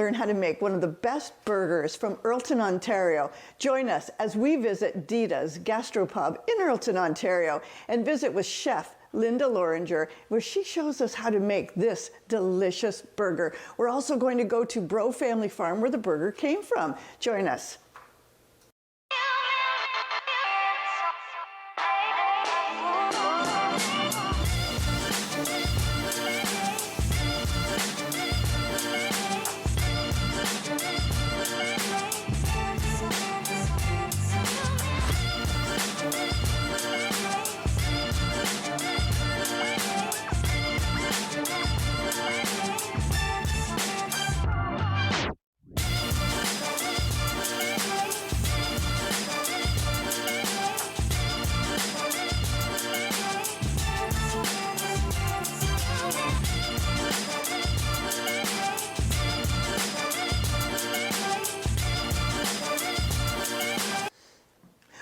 learn how to make one of the best burgers from Earlton, Ontario. Join us as we visit Dida's Gastropub in Earlton, Ontario, and visit with Chef Linda Loringer, where she shows us how to make this delicious burger. We're also going to go to Breault Family Farm, where the burger came from. Join us.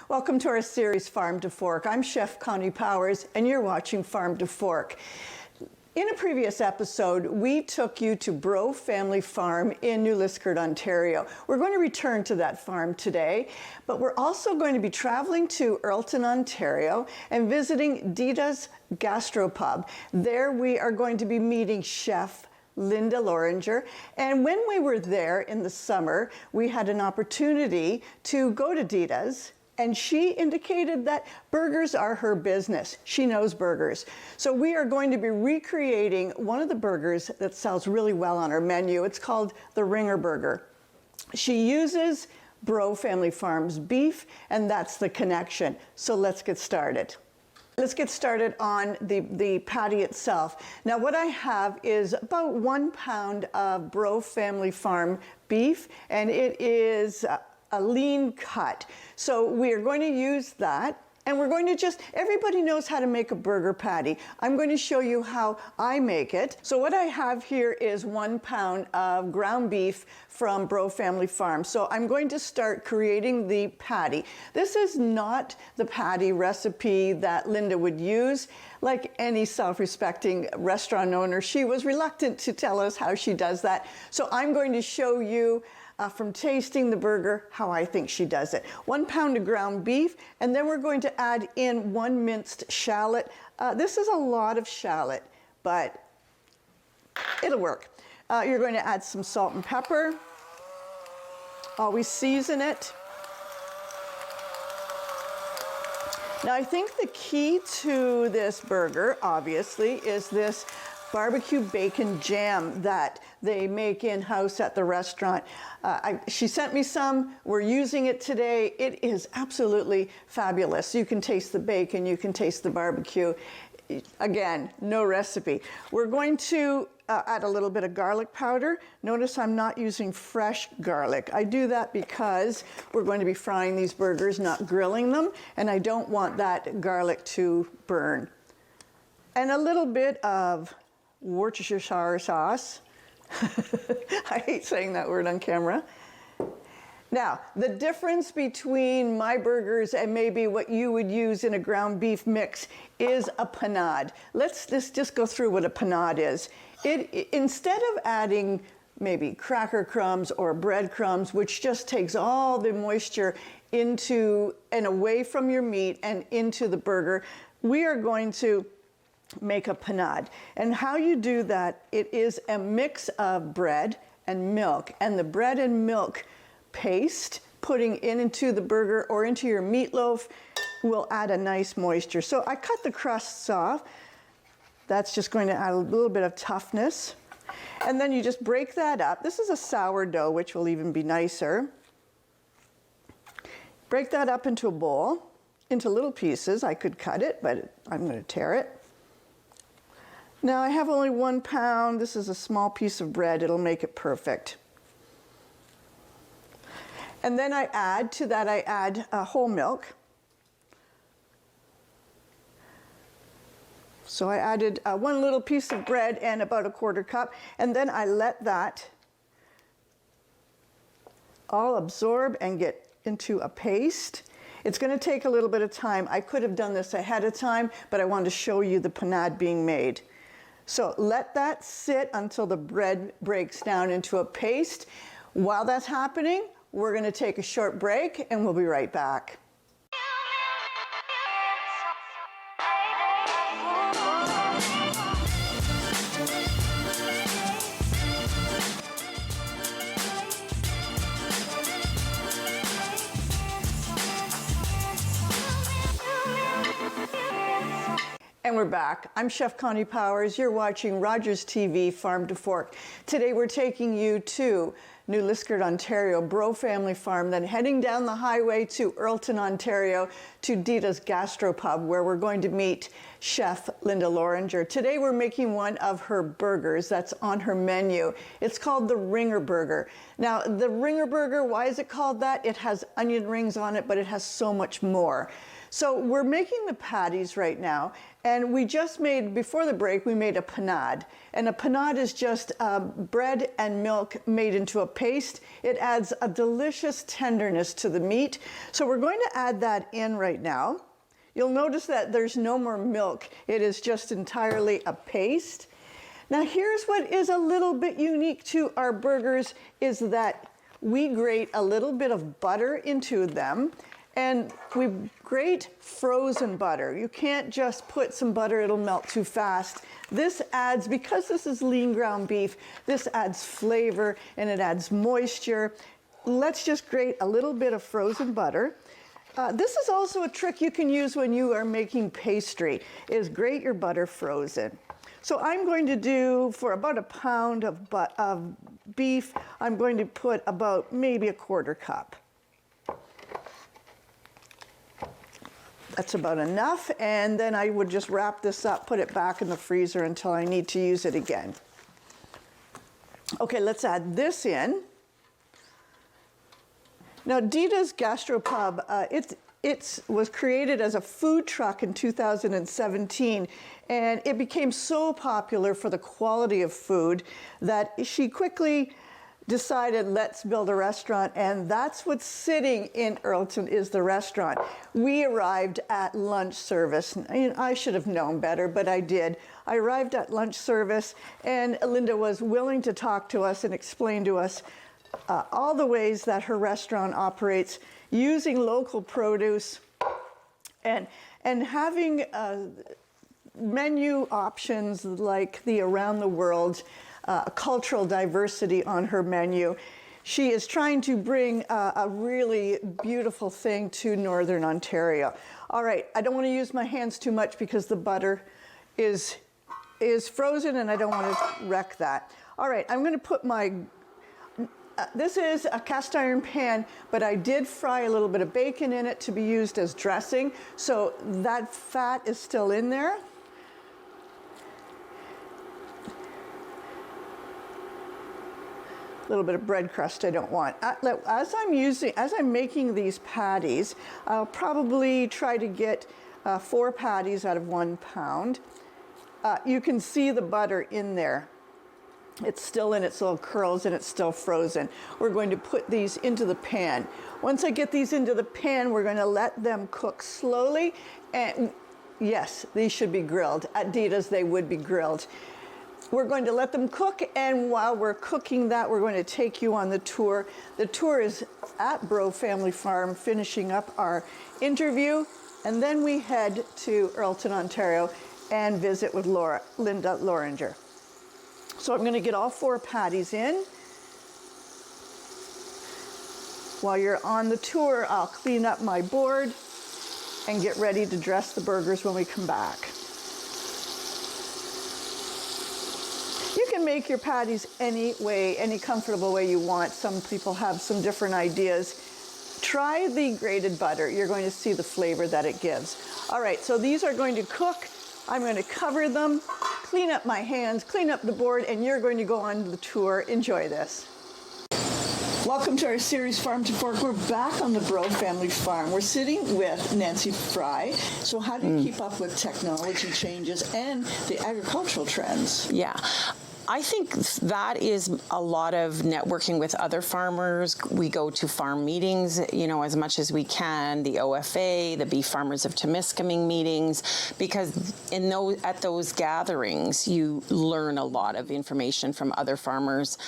Welcome to our series, Farm to Fork. I'm Chef Connie Powers, and you're watching Farm to Fork. In a previous episode, we took you to Breault Family Farm in New Liskeard, Ontario. We're going to return to that farm today, but we're also going to be traveling to Earlton, Ontario, and visiting Dida's Gastropub. There we are going to be meeting Chef Linda Loringer. And when we were there in the summer, we had an opportunity to go to Dida's, and she indicated that burgers are her business. She knows burgers. So we are going to be recreating one of the burgers that sells really well on our menu. It's called the Ringer Burger. She uses Breault Family Farm's beef, and that's the connection. So let's get started. Let's get started on the patty itself. Now what I have is about 1 pound of Breault Family Farm beef, and it is a lean cut. So we are going to use that, and we're going to everybody knows how to make a burger patty. I'm going to show you how I make it. So what I have here is 1 pound of ground beef from Breault Family Farm. So I'm going to start creating the patty. This is not the patty recipe that Linda would use. Like any self-respecting restaurant owner, she was reluctant to tell us how she does that. So I'm going to show you from tasting the burger, how I think she does it. 1 pound of ground beef, and then we're going to add in 1 minced shallot. This is a lot of shallot, but it'll work. You're going to add some salt and pepper. Always season it. Now I think the key to this burger, obviously, is this barbecue bacon jam that they make in-house at the restaurant. She sent me some. We're using it today. It is absolutely fabulous. You can taste the bacon, you can taste the barbecue. Again, no recipe. We're going to add a little bit of garlic powder. Notice I'm not using fresh garlic. I do that because we're going to be frying these burgers, not grilling them, and I don't want that garlic to burn. And a little bit of Worcestershire sauce. I hate saying that word on camera. Now, the difference between my burgers and maybe what you would use in a ground beef mix is a panade. Let's just go through what a panade is. Instead of adding maybe cracker crumbs or breadcrumbs, which just takes all the moisture into and away from your meat and into the burger, we are going to make a panade. And how you do that, it is a mix of bread and milk, and the bread and milk paste, putting it into the burger or into your meatloaf, will add a nice moisture. So I cut the crusts off. That's just going to add a little bit of toughness. And then you just break that up. This is a sourdough, which will even be nicer. Break that up into a bowl, into little pieces. I could cut it, but I'm going to tear it. Now I have only 1 pound. This is a small piece of bread. It'll make it perfect. And then I add to that, whole milk. So I added 1 little piece of bread and about a 1/4 cup, and then I let that all absorb and get into a paste. It's going to take a little bit of time. I could have done this ahead of time, but I wanted to show you the panade being made. So let that sit until the bread breaks down into a paste. While that's happening, we're going to take a short break and we'll be right back. And we're back. I'm Chef Connie Powers. You're watching Rogers TV Farm to Fork. Today we're taking you to New Liskeard, Ontario, Breault family farm, then heading down the highway to Earlton, Ontario, to Dida's Gastropub, where we're going to meet Chef Linda Loringer. Today we're making one of her burgers that's on her menu. It's called the Ringer Burger. Now, the Ringer Burger, why is it called that? It has onion rings on it, but it has so much more. So we're making the patties right now, and we just made, before the break, we made a panade. And a panade is just bread and milk made into a paste. It adds a delicious tenderness to the meat. So we're going to add that in right now. You'll notice that there's no more milk. It is just entirely a paste. Now here's what is a little bit unique to our burgers is that we grate a little bit of butter into them. And we grate frozen butter. You can't just put some butter, it'll melt too fast. This adds, because this is lean ground beef, this adds flavor and it adds moisture. Let's just grate a little bit of frozen butter. This is also a trick you can use when you are making pastry, is grate your butter frozen. So I'm going to do, for about a pound of beef, I'm going to put about maybe a quarter cup. That's about enough, and then I would just wrap this up, put it back in the freezer until I need to use it again. Okay, let's add this in. Now, Dida's Gastropub, it was created as a food truck in 2017, and it became so popular for the quality of food that she quickly decided, let's build a restaurant, and that's what's sitting in Earlton is the restaurant. We arrived at lunch service. I should have known better, but I did. I arrived at lunch service, and Linda was willing to talk to us and explain to us all the ways that her restaurant operates using local produce and having menu options like the Around the World cultural diversity on her menu. She is trying to bring a really beautiful thing to Northern Ontario. All right, I don't want to use my hands too much because the butter is frozen and I don't want to wreck that. All right, I'm going to put my, this is a cast iron pan, but I did fry a little bit of bacon in it to be used as dressing, so that fat is still in there. A little bit of bread crust I don't want. As I'm making these patties, I'll probably try to get 4 patties out of 1 pound. You can see the butter in there. It's still in its little curls and it's still frozen. We're going to put these into the pan. Once I get these into the pan, we're going to let them cook slowly. And yes, these should be grilled. At Dida's, they would be grilled. We're going to let them cook, and while we're cooking that, we're going to take you on the tour. The tour is at Breault Family Farm, finishing up our interview, and then we head to Earlton, Ontario, and visit with Linda Loringer. So I'm going to get all 4 patties in. While you're on the tour, I'll clean up my board and get ready to dress the burgers when we come back. You can make your patties any way, any comfortable way you want. Some people have some different ideas. Try the grated butter. You're going to see the flavor that it gives. All right, so these are going to cook. I'm going to cover them, clean up my hands, clean up the board, and you're going to go on the tour. Enjoy this. Welcome to our series Farm to Fork. We're back on the Breault family farm. We're sitting with Nancy Fry. So how do you keep up with technology changes and the agricultural trends? Yeah. I think that is a lot of networking with other farmers. We go to farm meetings, as much as we can, the OFA, the Beef Farmers of Temiskaming meetings, because at those gatherings, you learn a lot of information from other farmers.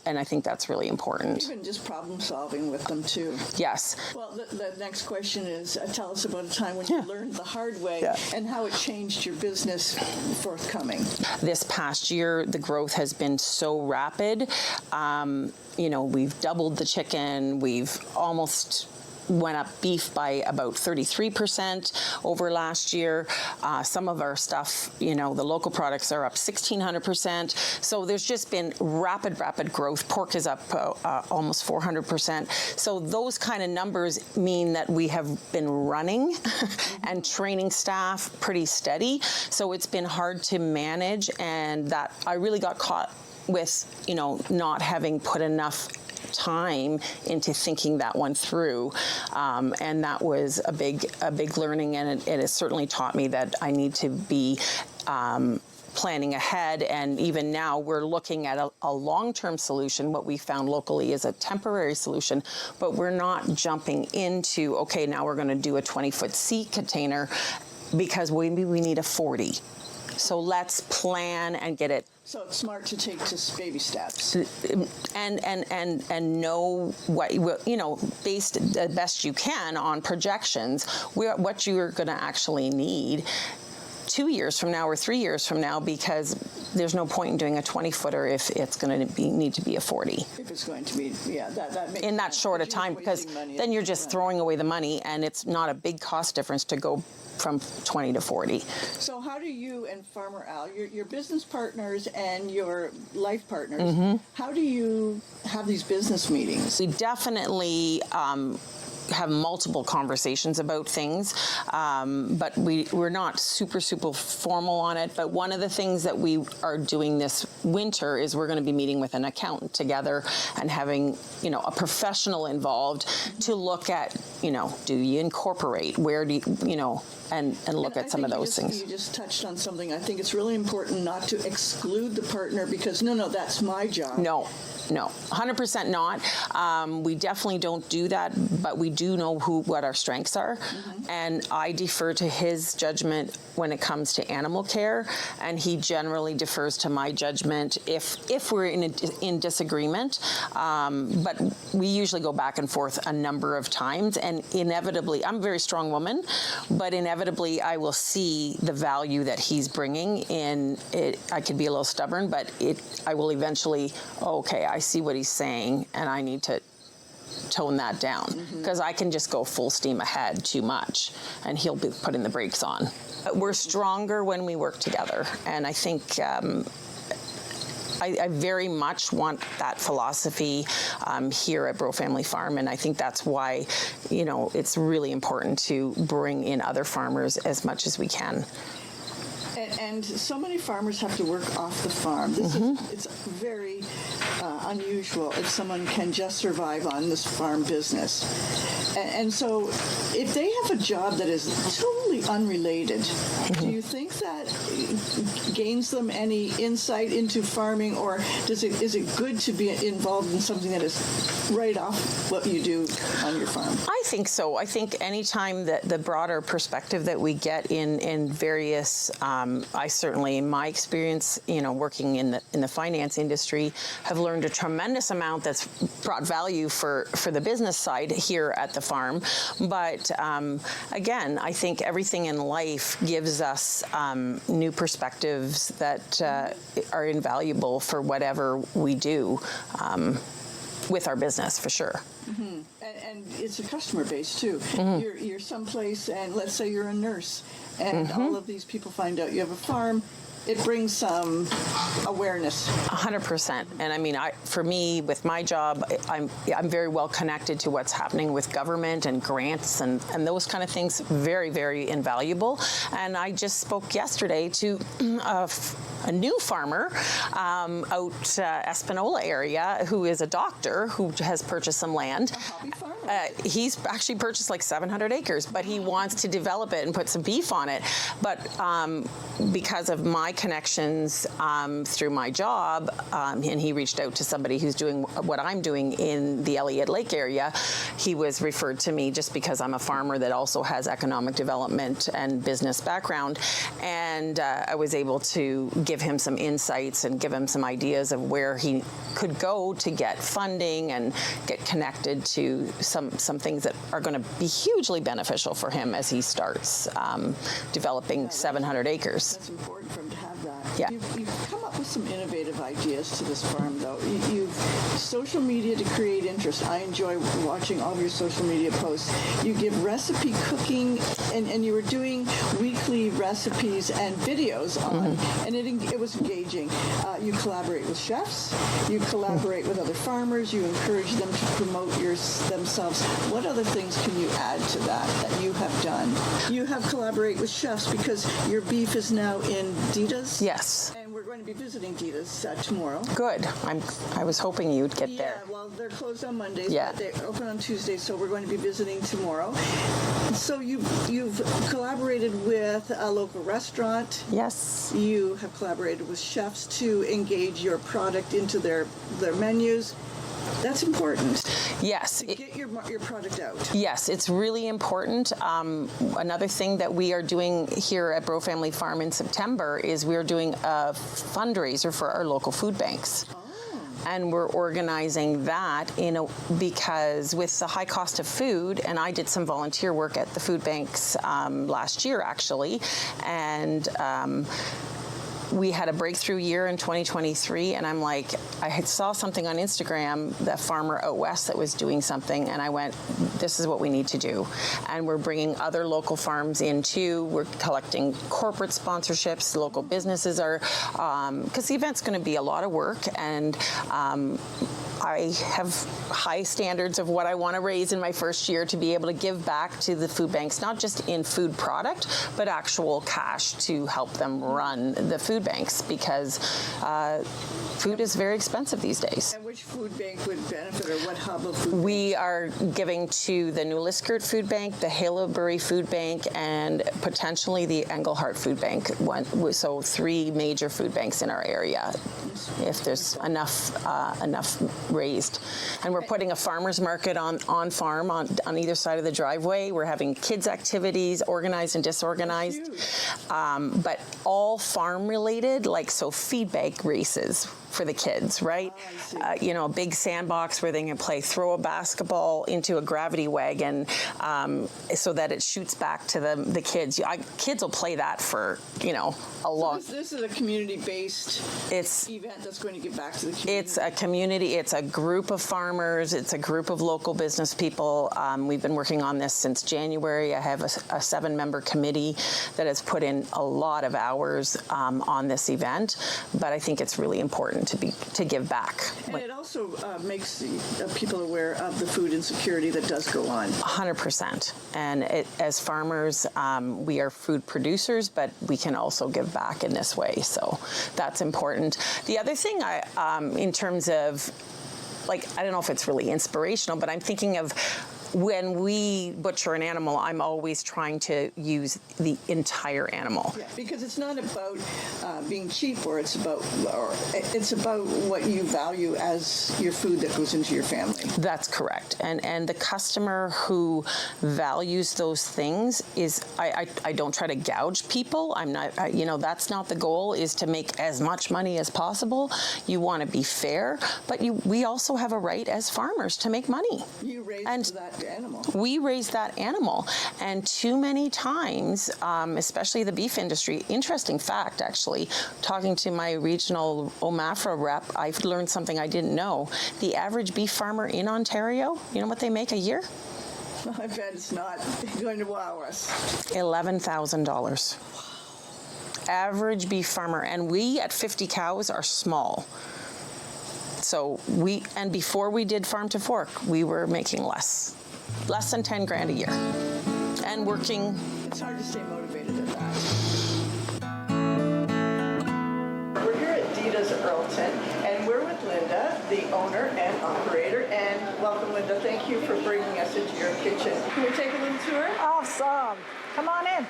And I think that's really important. Even just problem solving with them too. Yes. Well, the next question is, tell us about a time when you learned the hard way and how it changed your business forthcoming. This past year, the growth has been so rapid. We've doubled the chicken. We've almost went up beef by about 33% over last year. Some of our stuff, the local products are up 1,600%. So there's just been rapid growth. Pork is up almost 400%. So those kind of numbers mean that we have been running and training staff pretty steady. So it's been hard to manage, and that I really got caught with, not having put enough time into thinking that one through, and that was a big learning, and it has certainly taught me that I need to be planning ahead. And even now we're looking at a long-term solution. What we found locally is a temporary solution, but we're not jumping into, okay, now we're going to do a 20-foot sea container because maybe we need a 40. So let's plan and get it. So it's smart to take just baby steps. And know what, based the best you can on projections, what you're going to actually need 2 years from now or 3 years from now, because there's no point in doing a 20-footer if it's going to need to be a 40. If it's going to be, that makes in that short a time, because then you're just throwing away the money, and it's not a big cost difference to go from 20 to 40. So how do you and Farmer Al, your business partners and your life partners, how do you have these business meetings? We definitely have multiple conversations about things, but we're not super formal on it. But one of the things that we are doing this winter is we're going to be meeting with an accountant together and having a professional involved to look at do you incorporate, where do you and look at some of those things. You just touched on something. I think it's really important not to exclude the partner because no, that's my job. No, 100% not. We definitely don't do that, but we do know what our strengths are, and I defer to his judgment when it comes to animal care, and he generally defers to my judgment if we're in disagreement. But we usually go back and forth a number of times, and inevitably, I'm a very strong woman, but inevitably I will see the value that he's bringing in it. I could be a little stubborn, but I will eventually, okay, I see what he's saying, and I need to tone that down, because I can just go full steam ahead too much, and he'll be putting the brakes on. But we're stronger when we work together, and I think I very much want that philosophy here at Breault Family Farm, and I think that's why, it's really important to bring in other farmers as much as we can. And so many farmers have to work off the farm. It's very unusual if someone can just survive on this farm business. And so if they have a job that is totally unrelated, do you think that gains them any insight into farming, or is it good to be involved in something that is right off what you do on your farm? I think so. I think anytime that the broader perspective that we get in various, I certainly, in my experience, working in the finance industry, have learned a tremendous amount that's brought value for the business side here at the farm. But again, I think everything in life gives us new perspectives that are invaluable for whatever we do with our business, for sure. And it's a customer base too. You're someplace, and let's say you're a nurse, and all of these people find out you have a farm. It brings some awareness. 100%. And I mean, for me, with my job, I'm very well connected to what's happening with government and grants and those kind of things. Very, very invaluable. And I just spoke yesterday to a new farmer out Espanola area who is a doctor who has purchased some land. A hobby farmer? He's actually purchased like 700 acres, but he wants to develop it and put some beef on it. But because of my connections through my job, and he reached out to somebody who's doing what I'm doing in the Elliott Lake area, he was referred to me just because I'm a farmer that also has economic development and business background. And I was able to give him some insights and give him some ideas of where he could go to get funding and get connected to some things that are going to be hugely beneficial for him as he starts developing 700 acres. That's important for him to have that. Yeah. You've come up with some innovative ideas to this farm, though. You've social media to create interest. I enjoy watching all of your social media posts. You give recipe cooking, and you were doing weekly recipes and videos on, and it was engaging. You collaborate with chefs. You collaborate with other farmers. You encourage them to promote themselves. What other things can you add to that you have done? You have collaborate with chefs because your beef is now in Dida's. Yes. And we're going to be visiting Dida's tomorrow. Good. I was hoping you'd get there. Yeah, well, they're closed on Mondays, Yeah. but they open on Tuesdays, so we're going to be visiting tomorrow. So you've collaborated with a local restaurant. Yes. You have collaborated with chefs to engage your product into their menus. That's important. Yes. To get your product out. Yes, it's really important. Another thing that we are doing here at Breault Family Farm in September is we're doing a fundraiser for our local food banks. And we're organizing that because with the high cost of food, and I did some volunteer work at the food banks last year actually, and we had a breakthrough year in 2023, and I'm like, I had saw something on Instagram, the farmer out west that was doing something, and I went, this is what we need to do. And we're bringing other local farms in too. We're collecting corporate sponsorships. Local businesses are, because the event's going to be a lot of work, and I have high standards of what I want to raise in my first year to be able to give back to the food banks, not just in food product, but actual cash to help them run the food banks, because food is very expensive these days. And which food bank would benefit, or what hub of food We are giving to the New Liskeard Food Bank, the Haileybury Food Bank, and potentially the Englehart Food Bank. So 3 major food banks in our area, if there's enough raised. And we're putting a farmer's market on farm on either side of the driveway. We're having kids activities, organized and disorganized, but all farm related, like so feed bag races for the kids, right? A big sandbox where they can play, throw a basketball into a gravity wagon so that it shoots back to the kids. Kids will play that for, a long... This is a community-based event that's going to give back to the community. It's a community. It's a group of farmers. It's a group of local business people. We've been working on this since January. I have a 7-member committee that has put in a lot of hours on this event, but I think it's really important to give back. And it also makes people aware of the food insecurity that does go on. 100%. And as farmers, we are food producers, but we can also give back in this way. So that's important. The other thing in terms of, I don't know if it's really inspirational, but I'm thinking of when we butcher an animal, I'm always trying to use the entire animal. Yeah, because it's not about being cheap, or it's about what you value as your food that goes into your family. That's correct. And the customer who values those things is, I don't try to gouge people. I'm not, that's not the goal, is to make as much money as possible. You want to be fair, but we also have a right as farmers to make money. You raised that animal. We raise that animal, and too many times, especially the beef industry, interesting fact actually, talking to my regional OMAFRA rep, I've learned something I didn't know. The average beef farmer in Ontario, you know what they make a year? I bet it's not going to wow us. $11,000. Average beef farmer, and we at 50 cows are small. So before we did Farm to Fork, we were making less than 10 grand a year, and working. It's hard to stay motivated at that. Earlton, and we're with Linda, the owner and operator. And welcome, Linda. Thank you for bringing us into your kitchen. Can we take a little tour? Awesome. Come on in.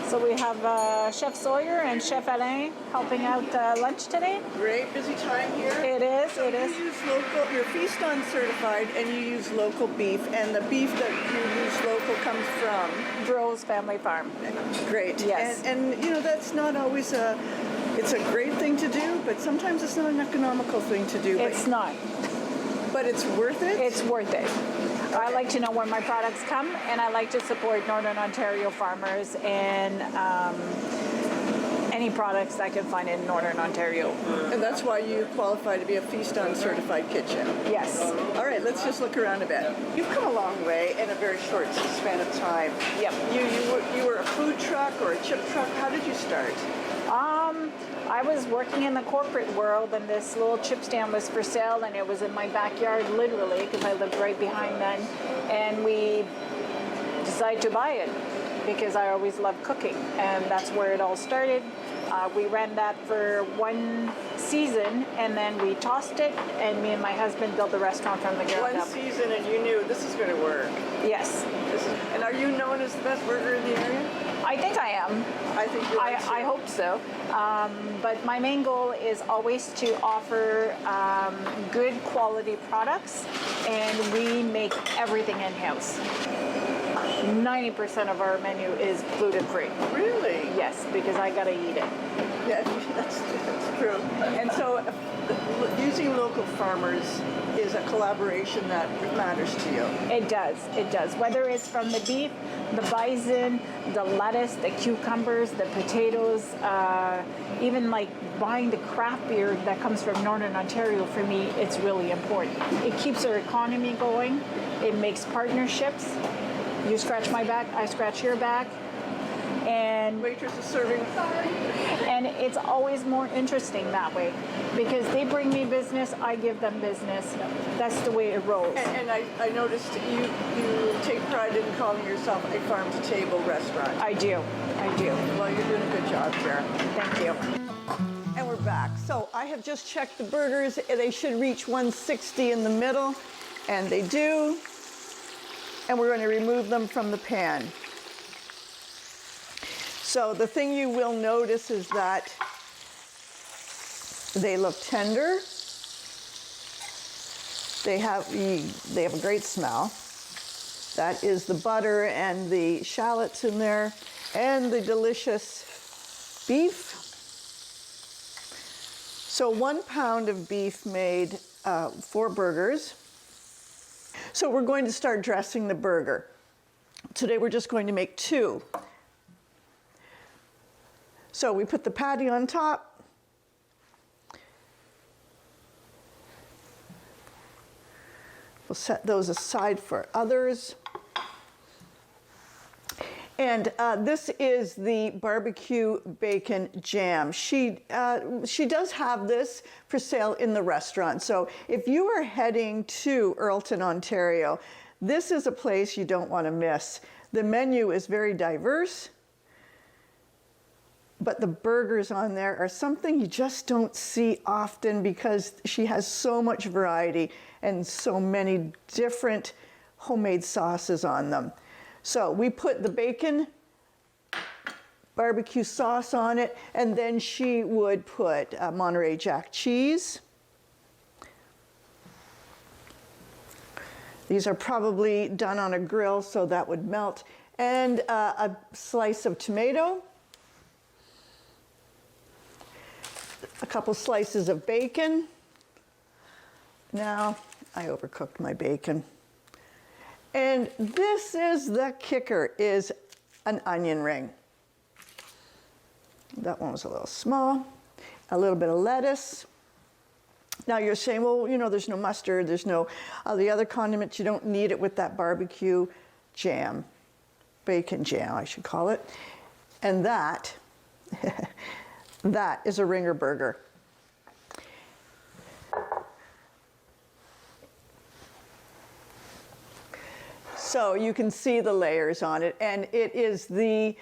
So we have Chef Sawyer and Chef Alain helping out lunch today. Great, busy time here. It is, So it is. You use local, you're Feast on certified, and you use local beef, and the beef that you use local comes from Breault's family farm. Great. Yes. And you know, that's not always it's a great thing to do, but sometimes it's not an economical thing to do. It's not. But it's worth it? It's worth it. I like to know where my products come, and I like to support Northern Ontario farmers and any products I can find in Northern Ontario. And that's why you qualify to be a Feast on certified kitchen. Yes. All right, let's just look around a bit. You've come a long way in a very short span of time. Yep. You were a food truck or a chip truck. How did you start? I was working in the corporate world, and this little chip stand was for sale, and it was in my backyard, literally, because I lived right behind then. And we decided to buy it because I always loved cooking, and that's where it all started. We ran that for one season, and then we tossed it, and me and my husband built the restaurant from the ground One up. season, and you knew this is going to work. Yes. And are you known as the best burger in the area? I think I am. I think you are I too. hope so. But my main goal is always to offer good quality products, and we make everything in-house. 90% of our menu is gluten-free. Really? Yes, because I gotta eat it. Yeah, that's true. And so using local farmers is a collaboration that matters to you. It does, it does. Whether it's from the beef, the bison, the lettuce, the cucumbers, the potatoes, even like buying the craft beer that comes from Northern Ontario, for me, it's really important. It keeps our economy going. It makes partnerships. You scratch my back, I scratch your back. And Waitress is serving. And it's always more interesting that way because they bring me business, I give them business. That's the way it rolls. And I noticed you take pride in calling yourself a farm-to-table restaurant. I do. Well, you're doing a good job here. Thank you. And we're back. So I have just checked the burgers. They should reach 160 in the middle, and they do. And we're going to remove them from the pan. So the thing you will notice is that they look tender. They have a great smell. That is the butter and the shallots in there and the delicious beef. So 1 pound of beef made 4 burgers. So we're going to start dressing the burger. Today we're just going to make 2. So we put the patty on top. We'll set those aside for others. And this is the barbecue bacon jam. She does have this for sale in the restaurant. So if you are heading to Earlton, Ontario, this is a place you don't want to miss. The menu is very diverse, but the burgers on there are something you just don't see often because she has so much variety and so many different homemade sauces on them. So we put the bacon barbecue sauce on it, and then she would put Monterey Jack cheese. These are probably done on a grill, so that would melt. And a slice of tomato. A couple slices of bacon. Now, I overcooked my bacon. And this is the kicker, is an onion ring. That one was a little small. A little bit of lettuce. Now you're saying, well, you know, there's no mustard, there's no the other condiments, you don't need it with that barbecue jam. Bacon jam, I should call it. And that, that is a ringer burger. So you can see the layers on it, and it is the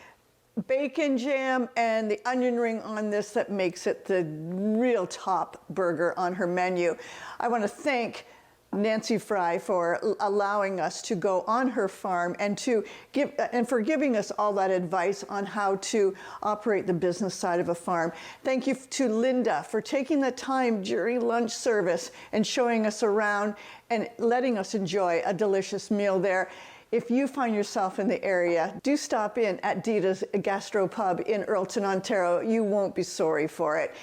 bacon jam and the onion ring on this that makes it the real top burger on her menu. I want to thank Nancy Fry for allowing us to go on her farm and for giving us all that advice on how to operate the business side of a farm. Thank you to Linda for taking the time during lunch service and showing us around and letting us enjoy a delicious meal there. If you find yourself in the area, do stop in at Dida's Gastropub in Earlton, Ontario. You won't be sorry for it.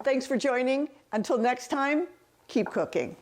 Thanks for joining. Until next time, keep cooking.